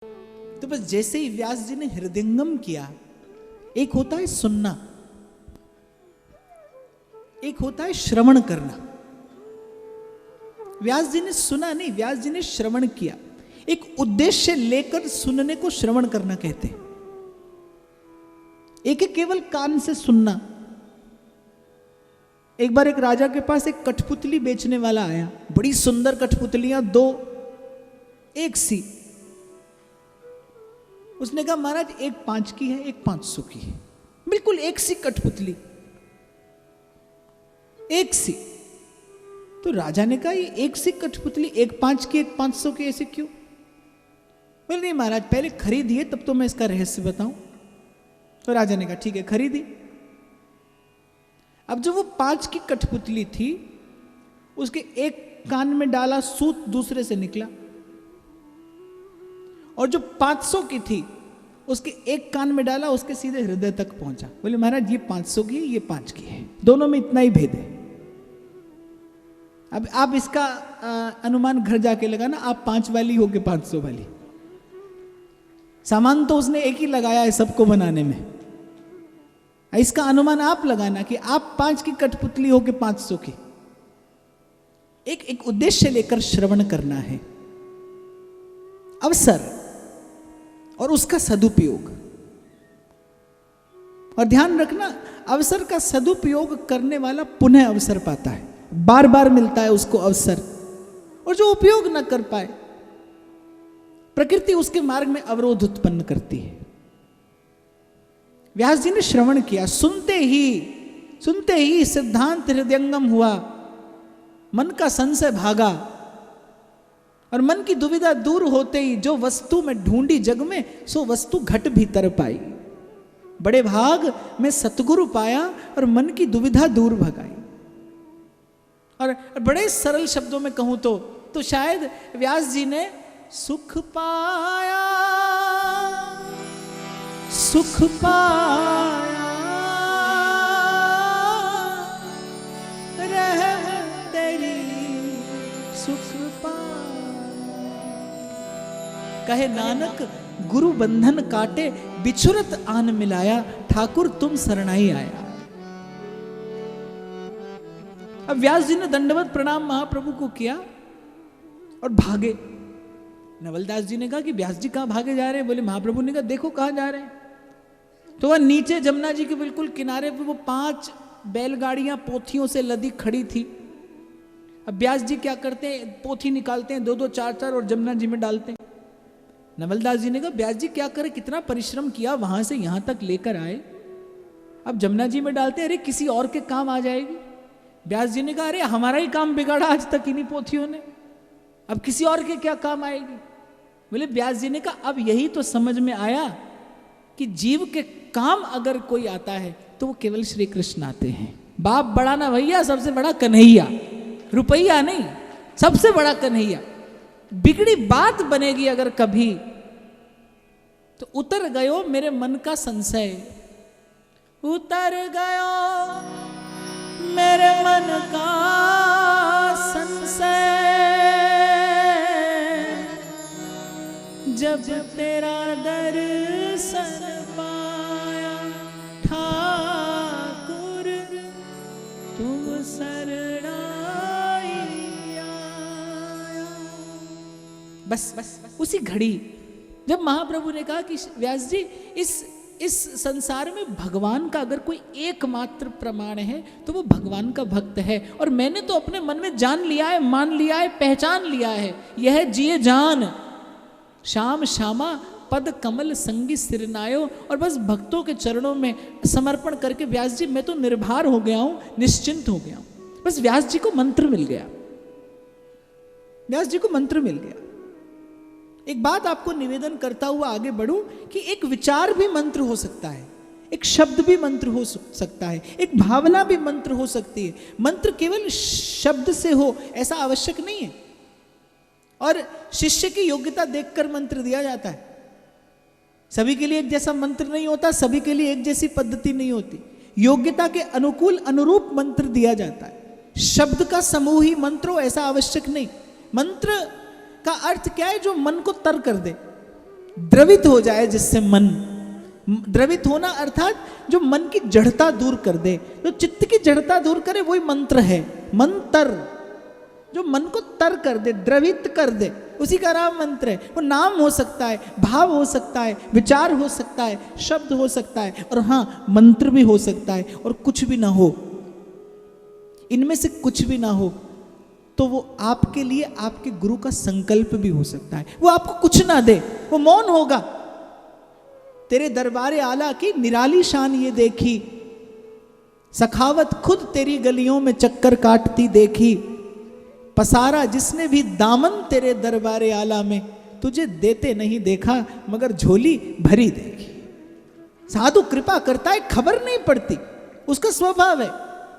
तो बस जैसे ही व्यास जी ने हृदयंगम किया, एक होता है सुनना, एक होता है श्रवण करना। व्यास जी ने सुना नहीं, व्यास जी ने श्रवण किया। एक उद्देश्य लेकर सुनने को श्रवण करना कहते हैं। एक है केवल कान से सुनना। एक बार एक राजा के पास एक कठपुतली बेचने वाला आया, बड़ी सुंदर कठपुतलियां, दो एक सी। उसने कहा महाराज एक 5 की है, एक 500 की है, बिल्कुल एक सी कठपुतली, एक सी। तो राजा ने कहा ये एक सी कठपुतली, एक 5 की एक 500 की, ऐसे क्यों? बोले नहीं महाराज पहले खरीदिए तब तो मैं इसका रहस्य बताऊं। तो राजा ने कहा ठीक है खरीदी। अब जो वो 5 की कठपुतली थी, उसके एक कान में डाला सूत, दूसरे से निकला, और जो 500 की थी उसके एक कान में डाला, उसके सीधे हृदय तक पहुंचा। बोले महाराज ये 500 की है, ये 5 की है, दोनों में इतना ही भेद है। अब आप इसका अनुमान घर जाके लगाना, आप 5 वाली हो के 500 वाली। सामान तो उसने एक ही लगाया है सबको बनाने में, इसका अनुमान आप लगाना कि आप 5 की कठपुतली हो के 500 की। एक उद्देश्य लेकर श्रवण करना है, अवसर और उसका सदुपयोग। और ध्यान रखना, अवसर का सदुपयोग करने वाला पुनः अवसर पाता है, बार बार मिलता है उसको अवसर। और जो उपयोग न कर पाए, प्रकृति उसके मार्ग में अवरोध उत्पन्न करती है। व्यास जी ने श्रवण किया, सुनते ही सिद्धांत हृदयंगम हुआ, मन का संशय भागा, और मन की दुविधा दूर होते ही जो वस्तु में ढूंढी जग में, सो वस्तु घट भीतर पाई। बड़े भाग में सतगुरु पाया और मन की दुविधा दूर भगाई। और बड़े सरल शब्दों में कहूं तो शायद व्यास जी ने सुख पाया, सुख पाया रह तेरी सुख पाया। कहे नानक गुरु बंधन काटे, बिछुरत आन मिलाया, ठाकुर तुम शरणाई आया। अब व्यास जी ने दंडवत प्रणाम महाप्रभु को किया और भागे। नवलदास जी ने कहा कि व्यास जी कहां भागे जा रहे हैं? बोले महाप्रभु ने कहा देखो कहां जा रहे हैं। तो वह नीचे जमुना जी के बिल्कुल किनारे पे वो 5 बैलगाड़ियां पोथियों से लदी खड़ी थी। अब व्यास जी क्या करते हैं, पोथी निकालते हैं 2-2 4-4 और जमुना जी में डालते हैं। नवलदास जी ने कहा व्यास जी क्या करे, कितना परिश्रम किया, वहां से यहां तक लेकर आए, अब जमुना जी में डालते हैं, अरे किसी और के काम आ जाएगी। व्यास जी ने कहा अरे हमारा ही काम बिगाड़ा आज तक इन्हीं पोथियों ने, अब किसी और के क्या काम आएगी। बोले व्यास जी ने कहा अब यही तो समझ में आया कि जीव के काम अगर कोई आता है तो वो केवल श्री कृष्ण आते हैं। बाप बड़ा ना भैया, सबसे बड़ा कन्हैया, रुपया नहीं, सबसे बड़ा कन्हैया। बिगड़ी बात बनेगी अगर कभी तो उतर गयो मेरे मन का संशय, उतर गयो मेरे मन का संशय, जब तेरा दर्शन पाया, ठाकुर तुम शरणाई आया। बस उसी घड़ी जब महाप्रभु ने कहा कि व्यास जी इस संसार में भगवान का अगर कोई एकमात्र प्रमाण है तो वो भगवान का भक्त है, और मैंने तो अपने मन में जान लिया है, मान लिया है, पहचान लिया है, यह जिए जान श्याम श्यामा पद कमल संगी सिरनायो। और बस भक्तों के चरणों में समर्पण करके व्यास जी मैं तो निर्भर हो गया हूं, निश्चिंत हो गया हूं। बस व्यास जी को मंत्र मिल गया, व्यास जी को मंत्र मिल गया। एक बात आपको निवेदन करता हुआ आगे बढ़ूं कि एक विचार भी मंत्र हो सकता है, एक शब्द भी मंत्र हो सकता है, एक भावना भी मंत्र हो सकती है। मंत्र केवल शब्द से हो ऐसा आवश्यक नहीं है, और शिष्य की योग्यता देखकर मंत्र दिया जाता है। सभी के लिए एक जैसा मंत्र नहीं होता, सभी के लिए एक जैसी पद्धति नहीं होती, योग्यता के अनुकूल अनुरूप मंत्र दिया जाता है। शब्द का समूह ही मंत्र हो ऐसा आवश्यक नहीं। मंत्र का अर्थ क्या है? जो मन को तर कर दे, द्रवित हो जाए, जिससे मन द्रवित होना अर्थात जो मन की जड़ता दूर कर दे, जो चित्त की जड़ता दूर करे, वही मंत्र है। मंत्र जो मन को तर कर दे, द्रवित कर दे, उसी का नाम मंत्र है। वो नाम हो सकता है, भाव हो सकता है, विचार हो सकता है, शब्द हो सकता है, और हाँ मंत्र भी हो सकता है। और कुछ भी ना हो, इनमें से कुछ भी ना हो तो वो आपके लिए आपके गुरु का संकल्प भी हो सकता है। वो आपको कुछ ना दे, वो मौन होगा। तेरे दरबारे आला की निराली शान ये देखी, सखावत खुद तेरी गलियों में चक्कर काटती देखी, पसारा जिसने भी दामन तेरे दरबारे आला में, तुझे देते नहीं देखा मगर झोली भरी देखी। साधु कृपा करता है, खबर नहीं पड़ती, उसका स्वभाव है।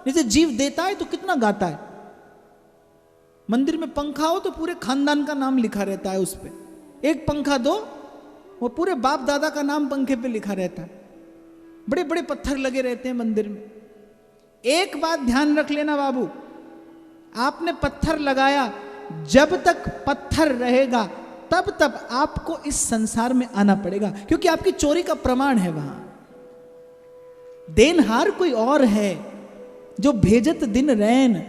जैसे जीव देता है तो कितना गाता है। मंदिर में पंखा हो तो पूरे खानदान का नाम लिखा रहता है उस पे। एक पंखा दो, वो पूरे बाप दादा का नाम पंखे पे लिखा रहता है। बड़े बड़े पत्थर लगे रहते हैं मंदिर में। एक बात ध्यान रख लेना बाबू, आपने पत्थर लगाया, जब तक पत्थर रहेगा तब तक आपको इस संसार में आना पड़ेगा, क्योंकि आपकी चोरी का प्रमाण है वहां। देनहार कोई और है, जो भेजत दिन रैन,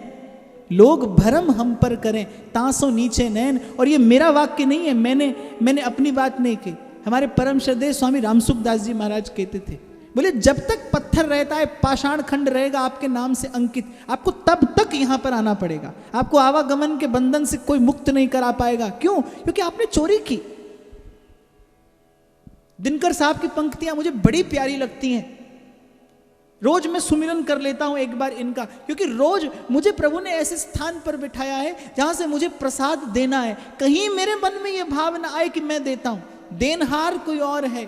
लोग भरम हम पर करें, तांसों नीचे नैन। और ये मेरा वाक्य नहीं है, मैंने अपनी बात नहीं की। हमारे परम श्रद्धेय स्वामी रामसुखदास जी महाराज कहते थे, बोले जब तक पत्थर रहता है, पाषाण खंड रहेगा आपके नाम से अंकित, आपको तब तक यहां पर आना पड़ेगा। आपको आवागमन के बंधन से कोई मुक्त नहीं करा पाएगा। क्यों? क्योंकि आपने चोरी की। दिनकर साहब की पंक्तियां मुझे बड़ी प्यारी लगती हैं। रोज मैं सुमिरन कर लेता हूं एक बार इनका, क्योंकि रोज मुझे प्रभु ने ऐसे स्थान पर बिठाया है जहां से मुझे प्रसाद देना है। कहीं मेरे मन में यह भाव ना आए कि मैं देता हूं, देनहार कोई और है।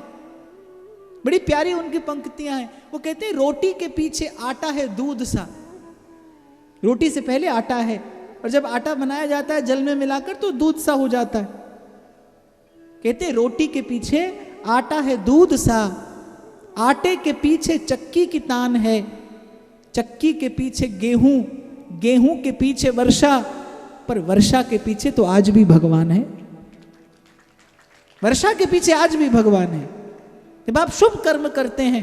बड़ी प्यारी उनकी पंक्तियां हैं। वो कहते हैं, रोटी के पीछे आटा है दूध सा। रोटी से पहले आटा है, और जब आटा बनाया जाता है जल में मिलाकर तो दूध सा हो जाता है। कहते हैं, रोटी के पीछे आटा है दूध सा, आटे के पीछे चक्की की तान है, चक्की के पीछे गेहूं, गेहूं के पीछे वर्षा, पर वर्षा के पीछे तो आज भी भगवान है। वर्षा के पीछे आज भी भगवान है। जब आप शुभ कर्म करते हैं,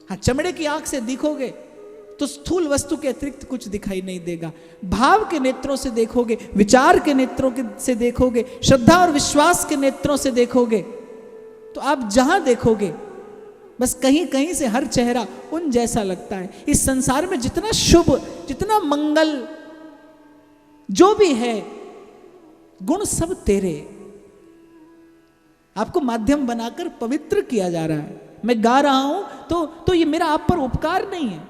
हाँ चमड़े की आंख से दिखोगे तो स्थूल वस्तु के अतिरिक्त कुछ दिखाई नहीं देगा। भाव के नेत्रों से देखोगे, विचार के नेत्रों से देखोगे, श्रद्धा और विश्वास के नेत्रों से देखोगे, तो आप जहां देखोगे बस कहीं कहीं से हर चेहरा उन जैसा लगता है। इस संसार में जितना शुभ, जितना मंगल, जो भी है, गुण सब तेरे। आपको माध्यम बनाकर पवित्र किया जा रहा है। मैं गा रहा हूं तो ये मेरा आप पर उपकार नहीं है,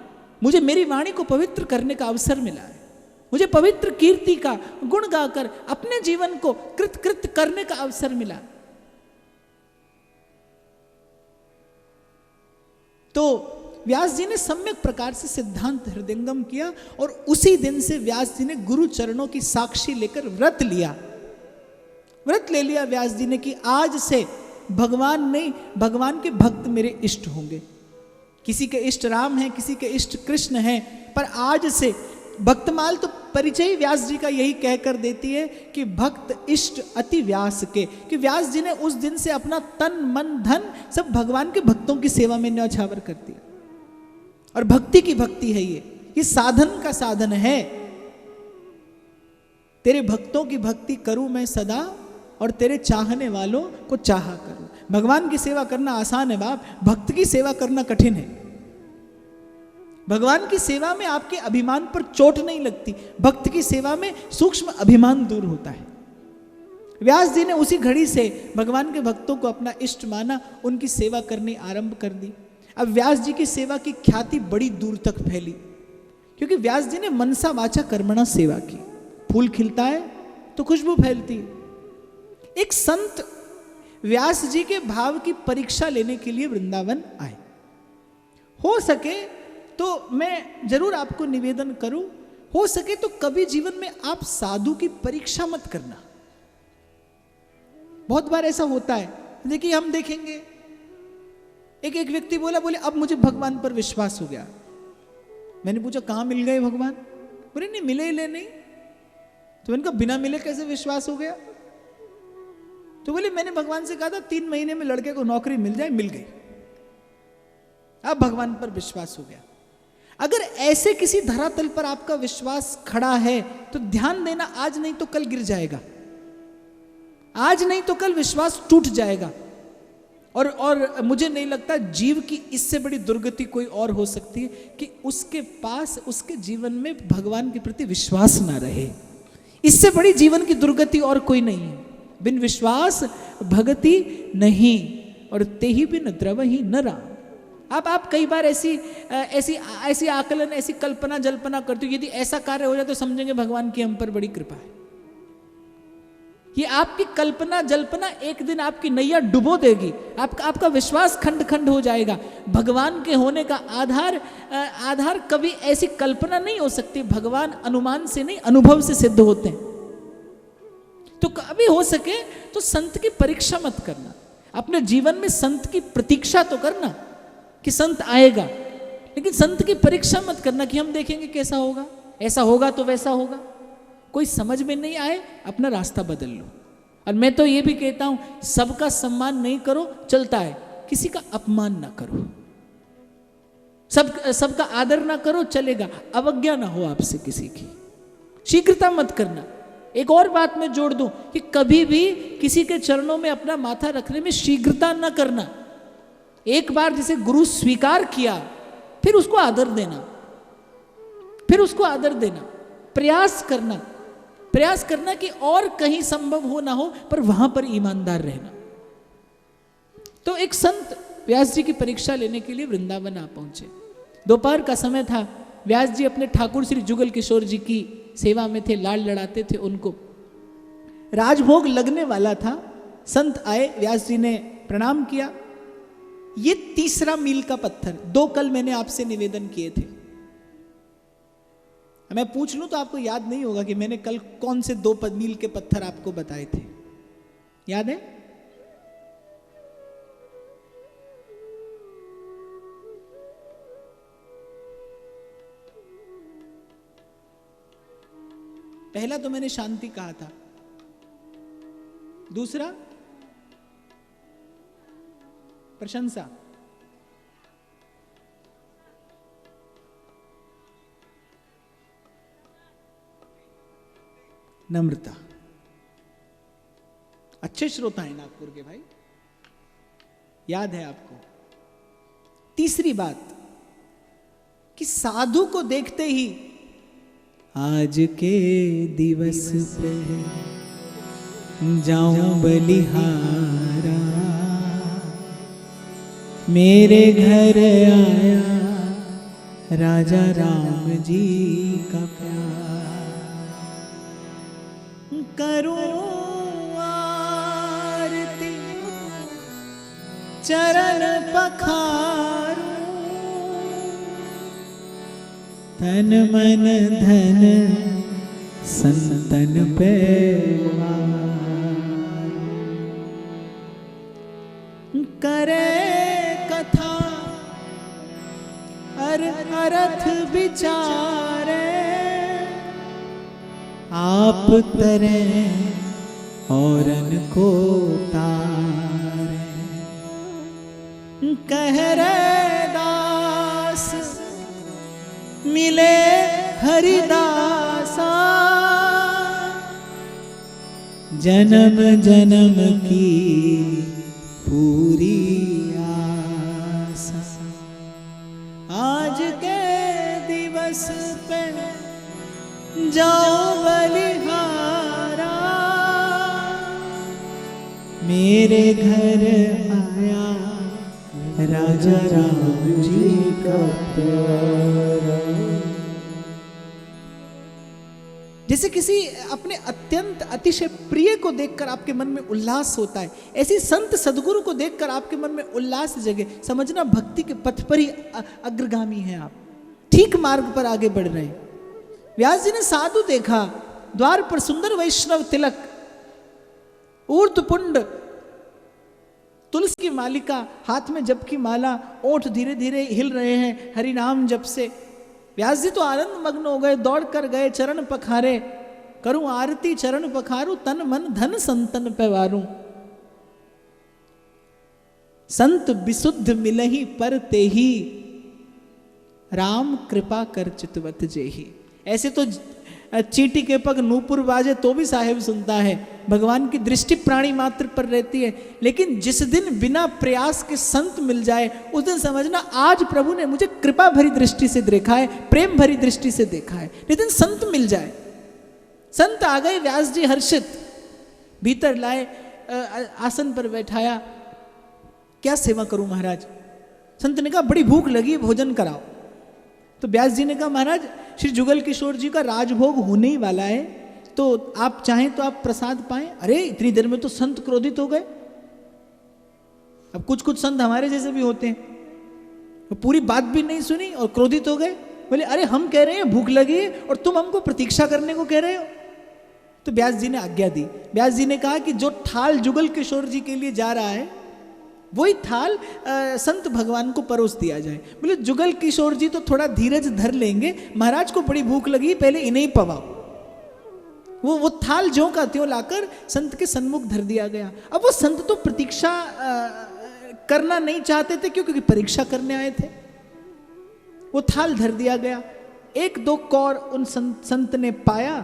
मुझे मेरी वाणी को पवित्र करने का अवसर मिला है। मुझे पवित्र कीर्ति का गुण गाकर अपने जीवन को कृत करने का अवसर मिला। तो व्यास जी ने सम्यक प्रकार से सिद्धांत हृदयंगम किया, और उसी दिन से व्यास जी ने गुरु चरणों की साक्षी लेकर व्रत लिया। व्रत ले लिया व्यास जी ने कि आज से भगवान नहीं, भगवान के भक्त मेरे इष्ट होंगे। किसी के इष्ट राम हैं, किसी के इष्ट कृष्ण हैं, पर आज से भक्तमाल तो परिचय व्यास जी का यही कहकर देती है कि भक्त इष्ट अति व्यास के, कि व्यास जी ने उस दिन से अपना तन मन धन सब भगवान के भक्तों की सेवा में न्यौछावर कर दिया। और भक्ति की भक्ति है ये साधन का साधन है। तेरे भक्तों की भक्ति करूं मैं सदा, और तेरे चाहने वालों को चाहा करूं। भगवान की सेवा करना आसान है बाप, भक्त की सेवा करना कठिन है। भगवान की सेवा में आपके अभिमान पर चोट नहीं लगती, भक्त की सेवा में सूक्ष्म अभिमान दूर होता है। व्यास जी ने उसी घड़ी से भगवान के भक्तों को अपना इष्ट माना, उनकी सेवा करनी आरंभ कर दी। अब व्यास जी की सेवा की ख्याति बड़ी दूर तक फैली, क्योंकि व्यास जी ने मनसा वाचा कर्मणा सेवा की। फूल खिलता है तो खुशबू फैलती है। एक संत व्यास जी के भाव की परीक्षा लेने के लिए वृंदावन आए। हो सके तो मैं जरूर आपको निवेदन करूं, हो सके तो कभी जीवन में आप साधु की परीक्षा मत करना। बहुत बार ऐसा होता है। देखिए हम देखेंगे, एक व्यक्ति बोले अब मुझे भगवान पर विश्वास हो गया। मैंने पूछा कहां मिल गए भगवान? बोले नहीं मिले ही ले नहीं। तो मैंने कहा बिना मिले कैसे विश्वास हो गया? तो बोले मैंने भगवान से कहा था 3 महीने में लड़के को नौकरी मिल जाए, मिल गई। अब भगवान पर विश्वास हो गया। अगर ऐसे किसी धरातल पर आपका विश्वास खड़ा है तो ध्यान देना, आज नहीं तो कल गिर जाएगा, आज नहीं तो कल विश्वास टूट जाएगा। और मुझे नहीं लगता जीव की इससे बड़ी दुर्गति कोई और हो सकती है कि उसके पास उसके जीवन में भगवान के प्रति विश्वास ना रहे। इससे बड़ी जीवन की दुर्गति और कोई नहीं है। बिन विश्वास भगति नहीं, और ते ही बिन द्रवहि नरा। अब आप कई बार ऐसी आकलन, ऐसी कल्पना जल्पना करते हो, यदि ऐसा कार्य हो जाए तो समझेंगे भगवान की हम पर बड़ी कृपा है। ये आपकी कल्पना जल्पना एक दिन आपकी नैया डुबो देगी, आपका विश्वास खंड खंड हो जाएगा। भगवान के होने का आधार कभी ऐसी कल्पना नहीं हो सकती। भगवान अनुमान से नहीं, अनुभव से सिद्ध होते हैं। तो कभी हो सके तो संत की परीक्षा मत करना, अपने जीवन में संत की प्रतीक्षा तो करना कि संत आएगा, लेकिन संत की परीक्षा मत करना कि हम देखेंगे कैसा होगा, ऐसा होगा तो वैसा होगा। कोई समझ में नहीं आए, अपना रास्ता बदल लो। और मैं तो ये भी कहता हूं, सबका सम्मान नहीं करो, चलता है, किसी का अपमान ना करो, सबका आदर ना करो, चलेगा, अवज्ञा ना हो आपसे किसी की, शीघ्रता मत करना। एक और बात मैं जोड़ दूं कि कभी भी किसी के चरणों में अपना माथा रखने में शीघ्रता न करना। एक बार जिसे गुरु स्वीकार किया फिर उसको आदर देना, फिर उसको आदर देना, प्रयास करना कि और कहीं संभव हो ना हो पर वहां पर ईमानदार रहना। तो एक संत व्यास जी की परीक्षा लेने के लिए वृंदावन आ पहुंचे। दोपहर का समय था। व्यास जी अपने ठाकुर श्री जुगल किशोर जी की सेवा में थे, लाड़ लड़ाते थे उनको। राजभोग लगने वाला था। संत आए, व्यास जी ने प्रणाम किया। ये 3रा मील का पत्थर, 2 कल मैंने आपसे निवेदन किए थे। मैं पूछ लूं तो आपको याद नहीं होगा कि मैंने कल कौन से 2 मील के पत्थर आपको बताए थे, याद है? पहला तो मैंने शांति कहा था, दूसरा प्रशंसा, नम्रता। अच्छे श्रोता हैं नागपुर के भाई, याद है आपको। तीसरी बात कि साधु को देखते ही आज के दिवस पे जाऊं बलिहारा, मेरे घर आया राजा राम जी का प्यार, करूं आरती चरण पखारूं, तन मन धन संतन पे करे कथा अर्थ विचारे, आप तरे औरन को तारे, कह रे दास मिले हरिदासा, जन्म जन्म की पूरी आशा, आज के दिवस पे जाओ बलिहारा, मेरे घर आया राजा राम जी का प्यारा। जैसे किसी अपने अत्यंत अतिशय प्रिय को देखकर आपके मन में उल्लास होता है, ऐसी संत सदगुरु को देखकर आपके मन में उल्लास जगे, समझना भक्ति के पथ पर ही अग्रगामी हैं आप, ठीक मार्ग पर आगे बढ़ रहे हैं। व्यास जी ने साधु देखा, द्वार पर सुंदर वैष्णव तिलक, ऊर्ध्वपुंड, तुलसी की मालिका, हाथ में जप की माला, ओठ धीरे धीरे हिल रहे हैं हरि नाम जप से। व्यास जी तो आनंद मग्न हो गए, दौड़ कर गए, चरण पखारे, करूं आरती चरण पखारूं, तन मन धन संतन पे वारूं। संत विशुद्ध मिलहि पर तेहि, राम कृपा कर चितवत जेहि। ऐसे तो चींटी के पग नूपुर बाजे तो भी साहेब सुनता है, भगवान की दृष्टि प्राणी मात्र पर रहती है, लेकिन जिस दिन बिना प्रयास के संत मिल जाए उस दिन समझना आज प्रभु ने मुझे कृपा भरी दृष्टि से देखा है, प्रेम भरी दृष्टि से देखा है। लेकिन संत मिल जाए, संत आ गए, व्यास जी हर्षित, भीतर लाए, आसन पर बैठाया, क्या सेवा करूं महाराज। संत ने कहा बड़ी भूख लगी, भोजन कराओ। तो व्यास जी ने कहा महाराज श्री जुगल किशोर जी का राजभोग होने ही वाला है, तो आप चाहें तो आप प्रसाद पाएं। अरे इतनी देर में तो संत क्रोधित हो गए। अब कुछ कुछ संत हमारे जैसे भी होते हैं, वो पूरी बात भी नहीं सुनी और क्रोधित हो गए। बोले अरे हम कह रहे हैं भूख लगी है और तुम हमको प्रतीक्षा करने को कह रहे हो। तो व्यास जी ने आज्ञा दी। व्यास जी ने कहा कि जो थाल जुगल किशोर जी के लिए जा रहा है वही थाल संत भगवान को परोस दिया जाए। बोले जुगल किशोर जी तो थोड़ा धीरज धर लेंगे, महाराज को बड़ी भूख लगी, पहले इन्हें पवाओ। वो थाल ज्यों का त्यों लाकर संत के सन्मुख धर दिया गया। अब वो संत तो प्रतीक्षा करना नहीं चाहते थे, क्योंकि परीक्षा करने आए थे। वो थाल धर दिया गया, एक दो कौर उन संत ने पाया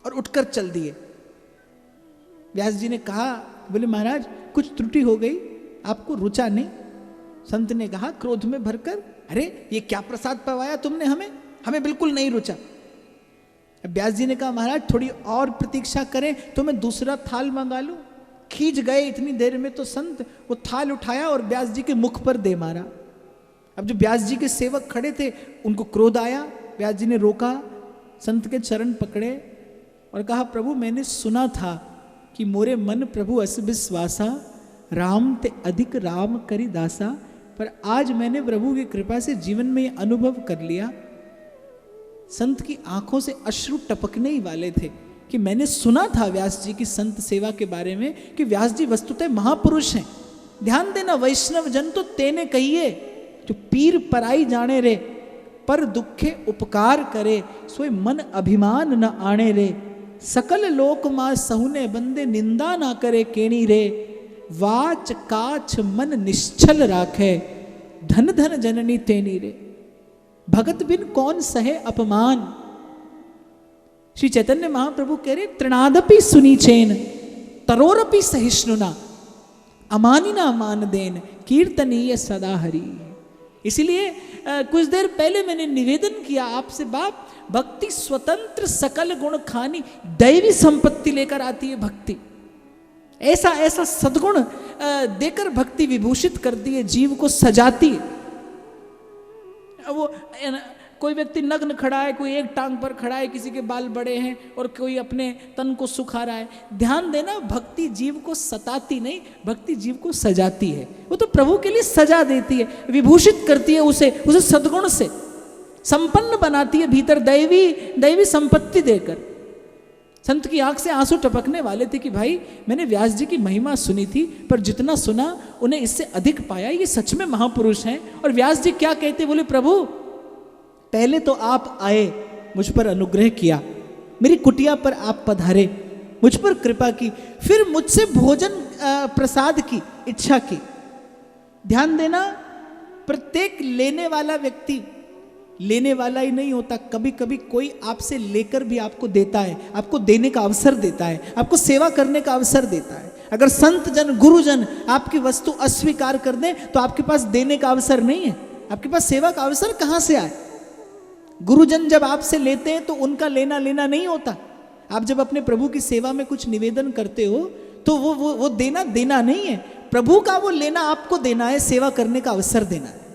और उठकर चल दिए। व्यास जी ने कहा, बोले महाराज कुछ त्रुटि हो गई, आपको रुचा नहीं। संत ने कहा क्रोध में भरकर, अरे ये क्या प्रसाद पवाया तुमने हमें, हमें बिल्कुल नहीं रुचा। व्यास जी ने कहा महाराज थोड़ी और प्रतीक्षा करें तो मैं दूसरा थाल मंगा लूं। खींच गए इतनी देर में तो संत, वो थाल उठाया और व्यास जी के मुख पर दे मारा। अब जो व्यास जी के सेवक खड़े थे उनको क्रोध आया। व्यास जी ने रोका, संत के चरण पकड़े और कहा प्रभु मैंने सुना था कि मोरे मन प्रभु अस विश्वासा, राम ते अधिक राम करी दासा। पर आज मैंने प्रभु की कृपा से जीवन में ये अनुभव कर लिया। संत की आंखों से अश्रु टपकने ही वाले थे कि मैंने सुना था व्यास जी की संत सेवा के बारे में कि व्यास जी वस्तुतः महापुरुष हैं। ध्यान देना, वैष्णव जन तो तेने कहिए, जो पीर पराई जाने रे, पर दुखे उपकार करे, सोई मन अभिमान न आने रे। सकल लोक मां सहुने बंदे, निंदा ना करे केणी रे। वाच काछ मन निश्चल राखे, धन धन जननी तेनी रे। भगत बिन कौन सहे अपमान। श्री चैतन्य महाप्रभु कह रहे तृणादपि सुनी चैन, तरोरपि सहिष्णुना, अमानिना मान देन, कीर्तनीय सदा हरि। इसलिए कुछ देर पहले मैंने निवेदन किया आपसे, बाप भक्ति स्वतंत्र सकल गुण खानी, दैवी संपत्ति लेकर आती है भक्ति। ऐसा ऐसा सद्गुण देकर भक्ति विभूषित करती है, जीव को सजाती है। वो कोई व्यक्ति नग्न खड़ा है, कोई एक टांग पर खड़ा है, किसी के बाल बड़े हैं और कोई अपने तन को सुखा रहा है। ध्यान देना, भक्ति जीव को सताती नहीं, भक्ति जीव को सजाती है। वो तो प्रभु के लिए सजा देती है, विभूषित करती है उसे सद्गुण से संपन्न बनाती है, भीतर दैवी संपत्ति देकर। संत की आंख से आंसू टपकने वाले थे कि भाई मैंने व्यास जी की महिमा सुनी थी, पर जितना सुना उन्हें इससे अधिक पाया। ये सच में महापुरुष हैं। और व्यास जी क्या कहते, बोले प्रभु पहले तो आप आए, मुझ पर अनुग्रह किया, मेरी कुटिया पर आप पधारे, मुझ पर कृपा की, फिर मुझसे भोजन प्रसाद की इच्छा की। ध्यान देना, प्रत्येक लेने वाला व्यक्ति लेने वाला ही नहीं होता। कभी कभी कोई आपसे लेकर भी आपको देता है, आपको देने का अवसर देता है, आपको सेवा करने का अवसर देता है। अगर संत जन गुरुजन आपकी वस्तु अस्वीकार कर दें तो आपके पास देने का अवसर नहीं है, आपके पास सेवा का अवसर कहां से आए। गुरुजन जब आपसे लेते हैं तो उनका लेना नहीं होता। आप जब अपने प्रभु की सेवा में कुछ निवेदन करते हो तो वो देना नहीं है, प्रभु का वो लेना आपको देना है, सेवा करने का अवसर देना है।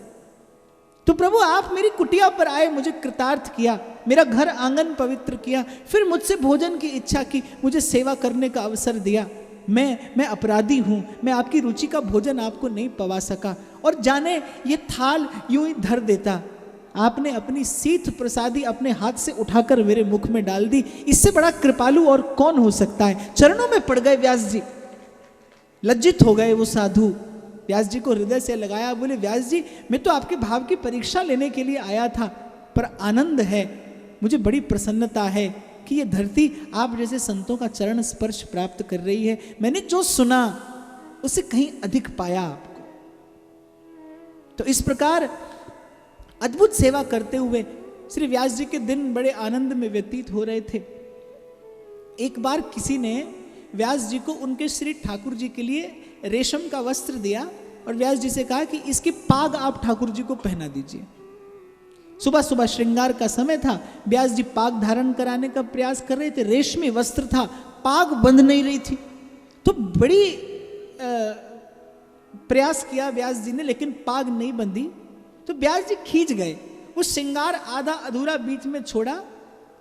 तो प्रभु आप मेरी कुटिया पर आए, मुझे कृतार्थ किया, मेरा घर आंगन पवित्र किया, फिर मुझसे भोजन की इच्छा की, मुझे सेवा करने का अवसर दिया। मैं अपराधी हूं, मैं आपकी रुचि का भोजन आपको नहीं पवा सका, और जाने ये थाल यूं ही धर देता, आपने अपनी सीथ प्रसादी अपने हाथ से उठाकर मेरे मुख में डाल दी। इससे बड़ा कृपालु और कौन हो सकता है। चरणों में पड़ गए व्यास जी, लज्जित हो गए वो साधु, व्यास जी को हृदय से लगाया। बोले व्यास जी मैं तो आपके भाव की परीक्षा लेने के लिए आया था, पर आनंद है, मुझे बड़ी प्रसन्नता है कि ये धरती आप जैसे संतों का चरण स्पर्श प्राप्त कर रही है। मैंने जो सुना उससे कहीं अधिक पाया आपको। तो इस प्रकार अद्भुत सेवा करते हुए श्री व्यास जी के दिन बड़े आनंद में व्यतीत हो रहे थे। एक बार किसी ने व्यास जी को उनके श्री ठाकुर जी के लिए रेशम का वस्त्र दिया और व्यास जी से कहा कि इसकी पाग आप ठाकुर जी को पहना दीजिए। सुबह सुबह श्रृंगार का समय था, व्यास जी पाग धारण कराने का प्रयास कर रहे थे, रेशमी वस्त्र था, पाग बंध नहीं रही थी। तो बड़ी प्रयास किया व्यास जी ने, लेकिन पाग नहीं बंधी। तो व्यास जी खींच गए, वो श्रृंगार आधा अधूरा बीच में छोड़ा।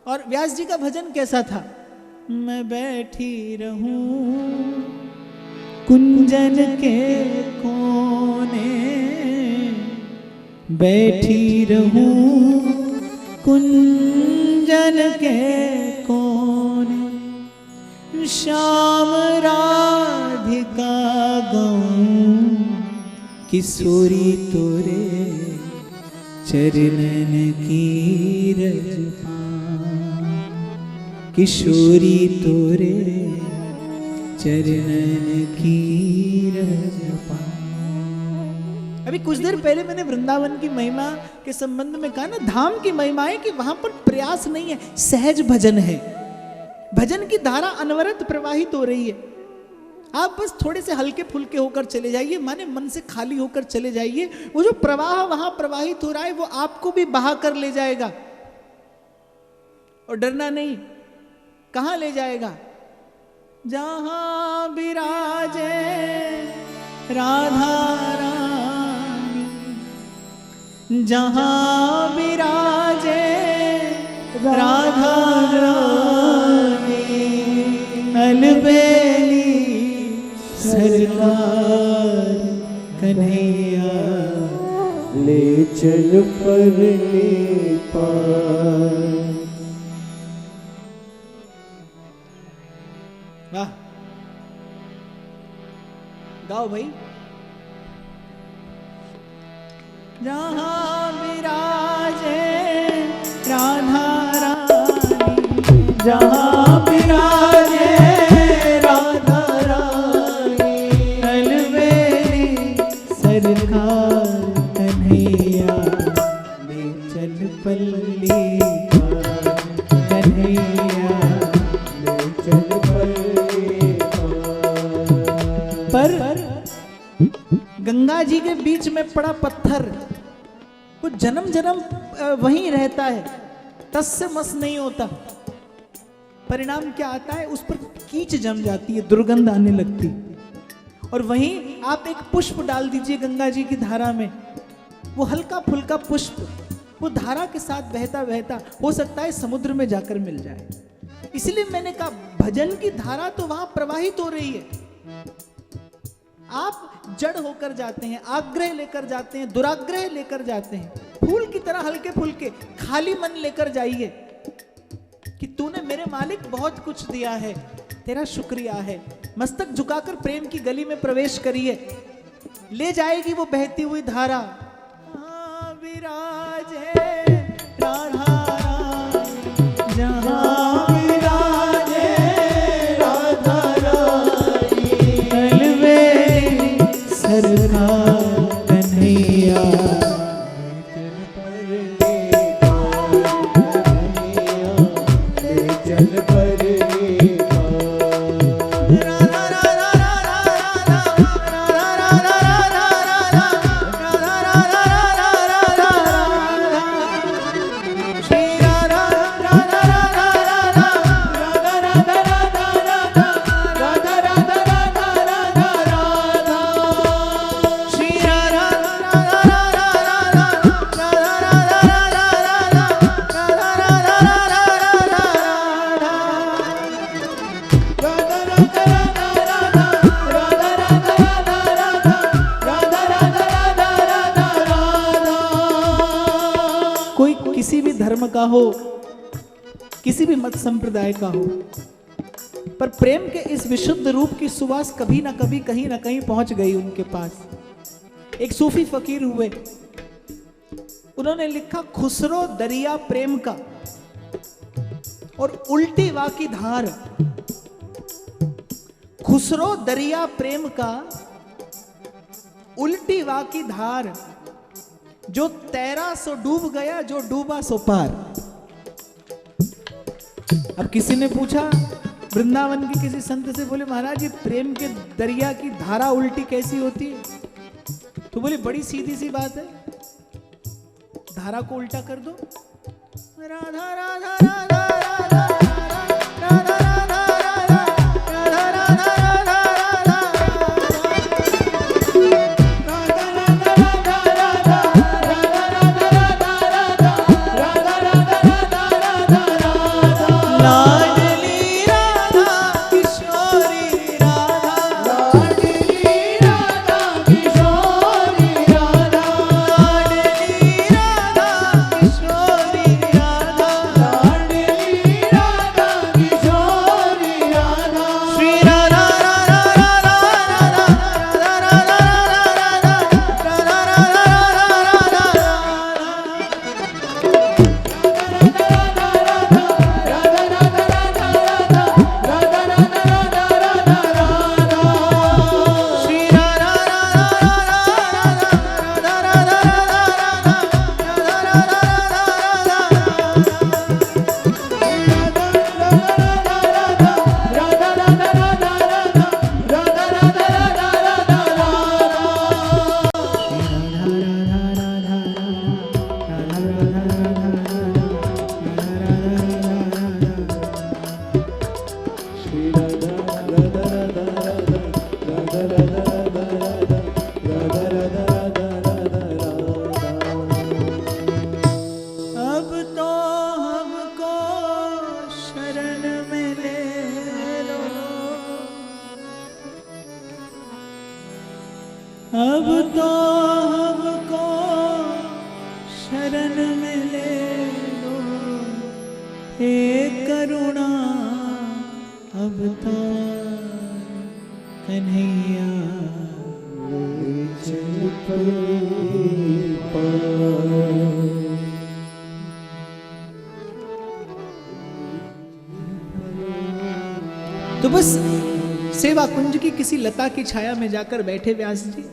और व्यास जी का भजन कैसा था? मैं बैठी रहूं कुंजन के कोने, बैठी रहूं कुंजन के कोने, श्याम राधिका गाऊं किशोरी तोरे चरणन की रजपा, किशोरी तोरे चरणन की रजपा। अभी कुछ देर पहले मैंने वृंदावन की महिमा के संबंध में कहा ना, धाम की महिमा है कि वहां पर प्रयास नहीं है, सहज भजन है। भजन की धारा अनवरत प्रवाहित हो रही है। आप बस थोड़े से हल्के फुल्के होकर चले जाइए, माने मन से खाली होकर चले जाइए। वो जो प्रवाह वहां प्रवाहित हो रहा है वो आपको भी बहा कर ले जाएगा। और डरना नहीं, कहां ले जाएगा? जहां विराजे राधा रानी, जहां विराजे राधा रानी, अलबेली सरकार कन्हैया ले चल परले पार। वाह, गाओ भाई। जहां विराजे राधा रानी, जहां विराजे राधा रानी, अलबेली सरकार कन्हैया ले चल पल्ली पार, कन्हैया ले चल पल्ली पार। पर गंगा जी के बीच में पड़ा पत्थर वो जन्म जन्म वहीं रहता है, तस से मस नहीं होता। परिणाम क्या आता है? उस पर कीच जम जाती है, दुर्गंध आने लगती। और वहीं आप एक पुष्प डाल दीजिए गंगा जी की धारा में, वो हल्का फुल्का पुष्प वो धारा के साथ बहता बहता हो सकता है समुद्र में जाकर मिल जाए। इसलिए मैंने कहा भजन की धारा तो वहां प्रवाहित हो रही है। आप जड़ होकर जाते हैं, आग्रह लेकर जाते हैं, दुराग्रह लेकर जाते हैं, फूल की तरह हल्के फुल्के खाली मन लेकर जाइए कि तूने मेरे मालिक बहुत कुछ दिया है, तेरा शुक्रिया है। मस्तक झुकाकर प्रेम की गली में प्रवेश करिए, ले जाएगी वो बहती हुई धारा। विराजे राधा रानी, जहां विराजे राधा रानी, अलबेली सरकार कन्हैया चल परले का हो, किसी भी मत संप्रदाय का हो, पर प्रेम के इस विशुद्ध रूप की सुवास कभी ना कभी कहीं ना कहीं पहुंच गई उनके पास। एक सूफी फकीर हुए, उन्होंने लिखा खुसरो दरिया प्रेम का और उल्टी वाकी धार। खुसरो दरिया प्रेम का उल्टी वा की धार, जो तैरा सो डूब गया, जो डूबा सो पार। अब किसी ने पूछा वृंदावन के किसी संत से, बोले महाराज ये प्रेम के दरिया की धारा उल्टी कैसी होती है? तो बोले बड़ी सीधी सी बात है, धारा को उल्टा कर दो, राधा राधा राधा राधा राधा अब तो हमको शरण में ले लो हे करुणा, अब तो कन्हैया ले चल पार। तो बस सेवा कुंज की किसी लता की छाया में जाकर बैठे व्यास जी,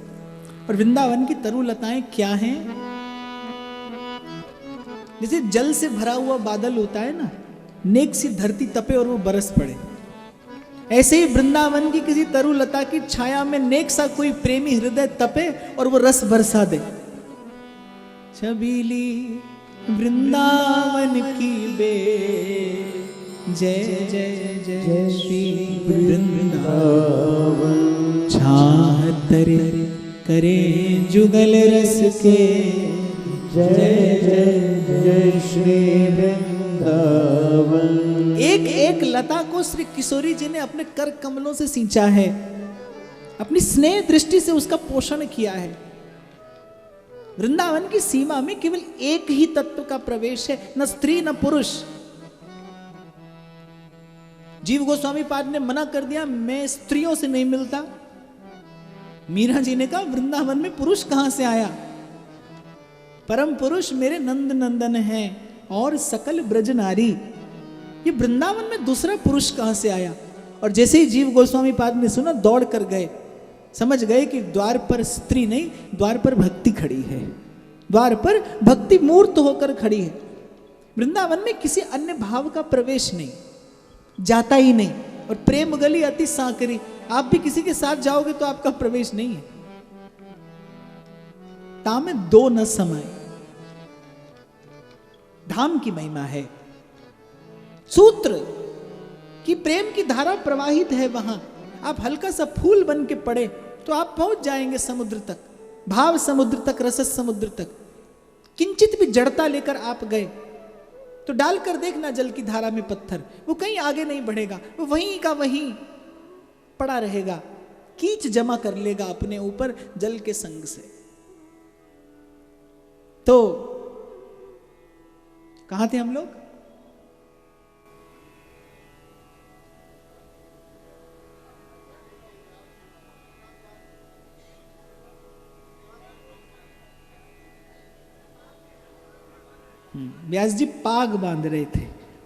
और वृंदावन की तरु लताएं क्या हैं? जैसे जल से भरा हुआ बादल होता है ना, नेक सी धरती तपे और वो बरस पड़े, ऐसे ही वृंदावन की किसी तरु लता की छाया में नेक सा कोई प्रेमी हृदय तपे और वो रस बरसा दे। छबीली वृंदावन की बे जय जय जय श्री वृंदावन, छातर करे जुगल रस के जय जय जय श्री वृंदावन। एक एक लता को श्री किशोरी जी ने अपने कर कमलों से सींचा है, अपनी स्नेह दृष्टि से उसका पोषण किया है। वृंदावन की सीमा में केवल एक ही तत्व का प्रवेश है, न स्त्री न पुरुष। जीव गोस्वामी पाद ने मना कर दिया, मैं स्त्रियों से नहीं मिलता। मीरा जी ने कहा वृंदावन में पुरुष कहां से आया? परम पुरुष मेरे नंद नंदन हैं और सकल ब्रज नारी। ये वृंदावन में दूसरा पुरुष कहां से आया? और जैसे ही जीव गोस्वामी पाद ने सुना, दौड़ कर गए, समझ गए कि द्वार पर स्त्री नहीं, द्वार पर भक्ति खड़ी है, द्वार पर भक्ति मूर्त होकर खड़ी है। वृंदावन में किसी अन्य भाव का प्रवेश नहीं, जाता ही नहीं। और प्रेम गली अति सांकरी, आप भी किसी के साथ जाओगे तो आपका प्रवेश नहीं है। तामे दो न समय, धाम की महिमा है। सूत्र कि प्रेम की धारा प्रवाहित है वहां, आप हल्का सा फूल बन के पड़े तो आप पहुंच जाएंगे समुद्र तक, भाव समुद्र तक, रस समुद्र तक। किंचित भी जड़ता लेकर आप गए तो डालकर देखना जल की धारा में पत्थर, वो कहीं आगे नहीं बढ़ेगा, वो वहीं का वहीं पड़ा रहेगा, कीच जमा कर लेगा अपने ऊपर जल के संग से। तो कहां थे हम लोग? व्यास जी पाग बांध रहे थे,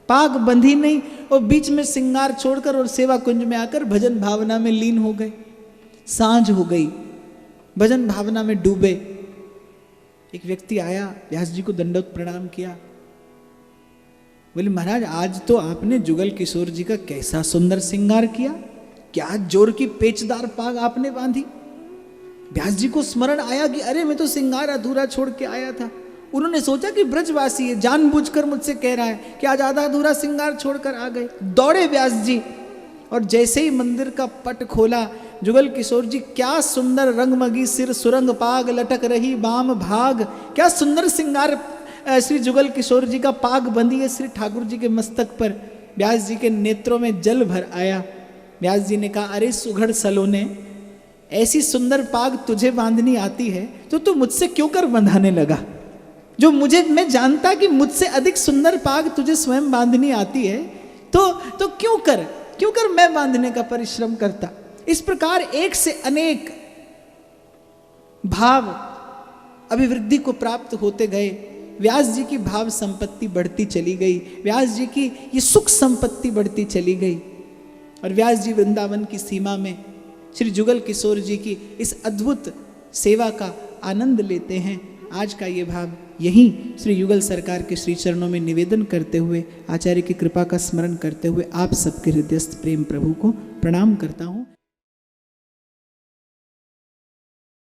पाग बंधी नहीं और बीच में सिंगार छोड़कर और सेवा कुंज में आकर भजन भावना में लीन हो गए। सांझ हो गई, भजन भावना में डूबे। एक व्यक्ति आया, व्यास जी को दंडवत प्रणाम किया, बोले महाराज आज तो आपने जुगल किशोर जी का कैसा सुंदर श्रृंगार किया, क्या जोर की पेचदार पाग आपने बांधी। व्यास जी को स्मरण आया कि अरे मैं तो श्रृंगार अधूरा छोड़ के आया था। उन्होंने सोचा कि ब्रजवासी है, जानबूझकर मुझसे कह रहा है कि आज आधा अधूरा श्रृंगार छोड़कर आ गए। दौड़े व्यास जी और जैसे ही मंदिर का पट खोला, जुगल किशोर जी क्या सुंदर रंगमगी सिर सुरंग पाग लटक रही बाम भाग, क्या सुंदर श्रृंगार श्री जुगल किशोर जी का पाग बंधी है श्री ठाकुर जी के मस्तक पर। व्यास जी के नेत्रों में जल भर आया। व्यास जी ने कहा अरे सुघड़ सलोने, ऐसी सुंदर पाग तुझे बांधनी आती है तो तू मुझसे क्यों कर बंधाने लगा। जो मैं जानता कि मुझसे अधिक सुंदर पाग तुझे स्वयं बांधनी आती है तो क्यों कर मैं बांधने का परिश्रम करता। इस प्रकार एक से अनेक भाव अभिवृद्धि को प्राप्त होते गए। व्यास जी की भाव संपत्ति बढ़ती चली गई, व्यास जी की ये सुख संपत्ति बढ़ती चली गई। और व्यास जी वृंदावन की सीमा में श्री जुगल किशोर जी की इस अद्भुत सेवा का आनंद लेते हैं। आज का ये भाव यहीं श्री युगल सरकार के श्री चरणों में निवेदन करते हुए, आचार्य की कृपा का स्मरण करते हुए आप सबके हृदयस्थ प्रेम प्रभु को प्रणाम करता हूँ।